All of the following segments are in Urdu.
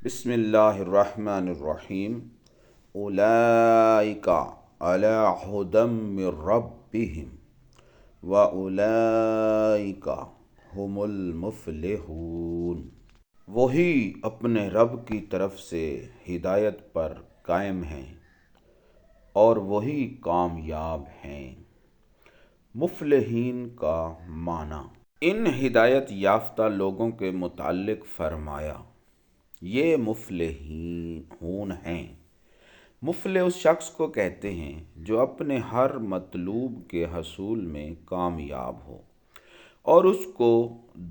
بسم اللہ الرحمن الرحیم۔ اولئک علی ھدی من ربہم واولئک ھم المفلحون۔ وہی اپنے رب کی طرف سے ہدایت پر قائم ہیں اور وہی کامیاب ہیں۔ مفلحین کا معنی ان ہدایت یافتہ لوگوں کے متعلق فرمایا، یہ مفلحون ہیں۔ مفلح اس شخص کو کہتے ہیں جو اپنے ہر مطلوب کے حصول میں کامیاب ہو اور اس کو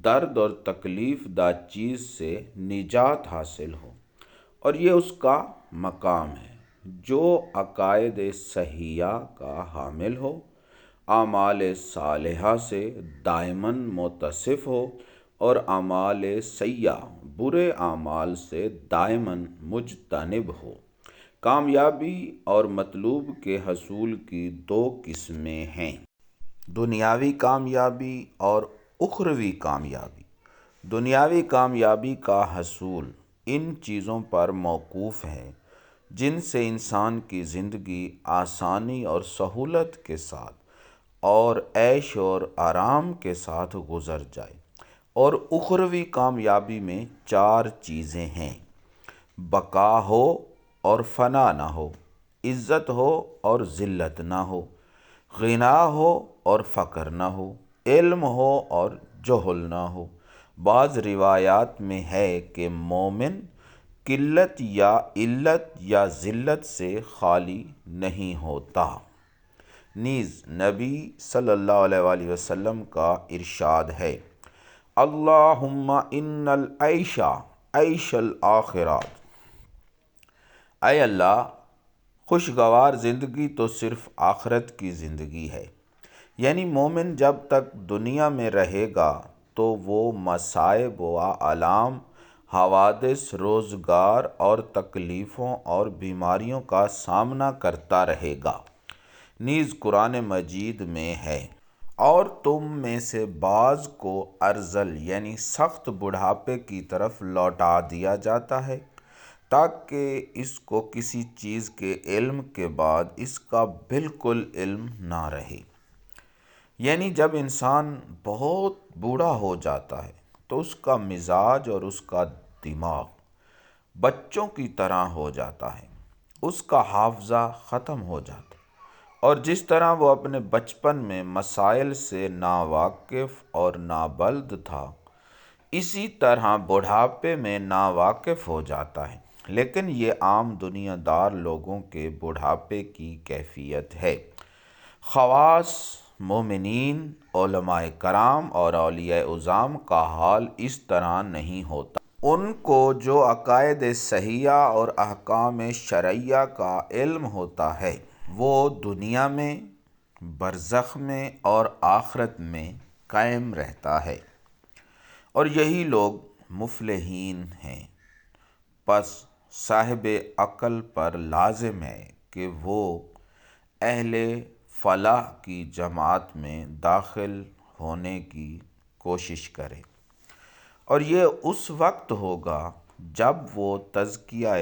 درد اور تکلیف دہ چیز سے نجات حاصل ہو، اور یہ اس کا مقام ہے۔ جو عقائد صحیحہ کا حامل ہو، اعمال صالحہ سے دائماً متصف ہو اور اعمال سیئہ برے اعمال سے دائماً مجتنب ہو۔ کامیابی اور مطلوب کے حصول کی دو قسمیں ہیں، دنیاوی کامیابی اور اخروی کامیابی۔ دنیاوی کامیابی کا حصول ان چیزوں پر موقوف ہے جن سے انسان کی زندگی آسانی اور سہولت کے ساتھ اور عیش اور آرام کے ساتھ گزر جائے، اور اخروی کامیابی میں چار چیزیں ہیں: بقا ہو اور فنا نہ ہو، عزت ہو اور ذلت نہ ہو، غنا ہو اور فقر نہ ہو، علم ہو اور جہل نہ ہو۔ بعض روایات میں ہے کہ مومن قلت یا علت یا ذلت سے خالی نہیں ہوتا۔ نیز نبی صلی اللہ علیہ وآلہ وسلم کا ارشاد ہے، اللہم ان العیش عیش الآخرۃ۔ اے اللہ، خوشگوار زندگی تو صرف آخرت کی زندگی ہے۔ یعنی مومن جب تک دنیا میں رہے گا تو وہ مصائب و آلام، حوادث، روزگار اور تکلیفوں اور بیماریوں کا سامنا کرتا رہے گا۔ نیز قرآن مجید میں ہے، اور تم میں سے بعض کو ارذل یعنی سخت بڑھاپے کی طرف لوٹا دیا جاتا ہے تاکہ اس کو کسی چیز کے علم کے بعد اس کا بالکل علم نہ رہے۔ یعنی جب انسان بہت بوڑھا ہو جاتا ہے تو اس کا مزاج اور اس کا دماغ بچوں کی طرح ہو جاتا ہے، اس کا حافظہ ختم ہو جاتا ہے، اور جس طرح وہ اپنے بچپن میں مسائل سے ناواقف اور نابلد تھا، اسی طرح بڑھاپے میں ناواقف ہو جاتا ہے۔ لیکن یہ عام دنیا دار لوگوں کے بڑھاپے کی کیفیت ہے۔ خواص، مومنین، علماء کرام اور اولیاء اعظام کا حال اس طرح نہیں ہوتا۔ ان کو جو عقائد صحیحہ اور احکام شرعیہ کا علم ہوتا ہے، وہ دنیا میں، برزخ میں اور آخرت میں قائم رہتا ہے، اور یہی لوگ مفلحین ہیں۔ پس صاحب عقل پر لازم ہے کہ وہ اہل فلاح کی جماعت میں داخل ہونے کی کوشش کرے، اور یہ اس وقت ہوگا جب وہ تزکیہ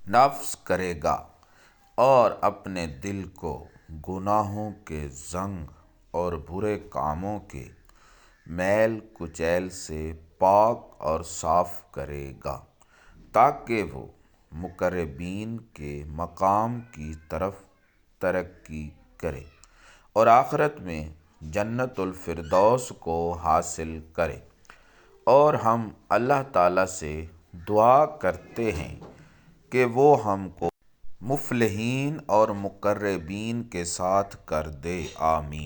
نفس کرے گا اور اپنے دل کو گناہوں کے زنگ اور برے کاموں کے میل کچیل سے پاک اور صاف کرے گا، تاکہ وہ مقربین کے مقام کی طرف ترقی کرے اور آخرت میں جنت الفردوس کو حاصل کرے۔ اور ہم اللہ تعالیٰ سے دعا کرتے ہیں کہ وہ ہم کو مفلحین اور مقربین کے ساتھ کر دے، آمین۔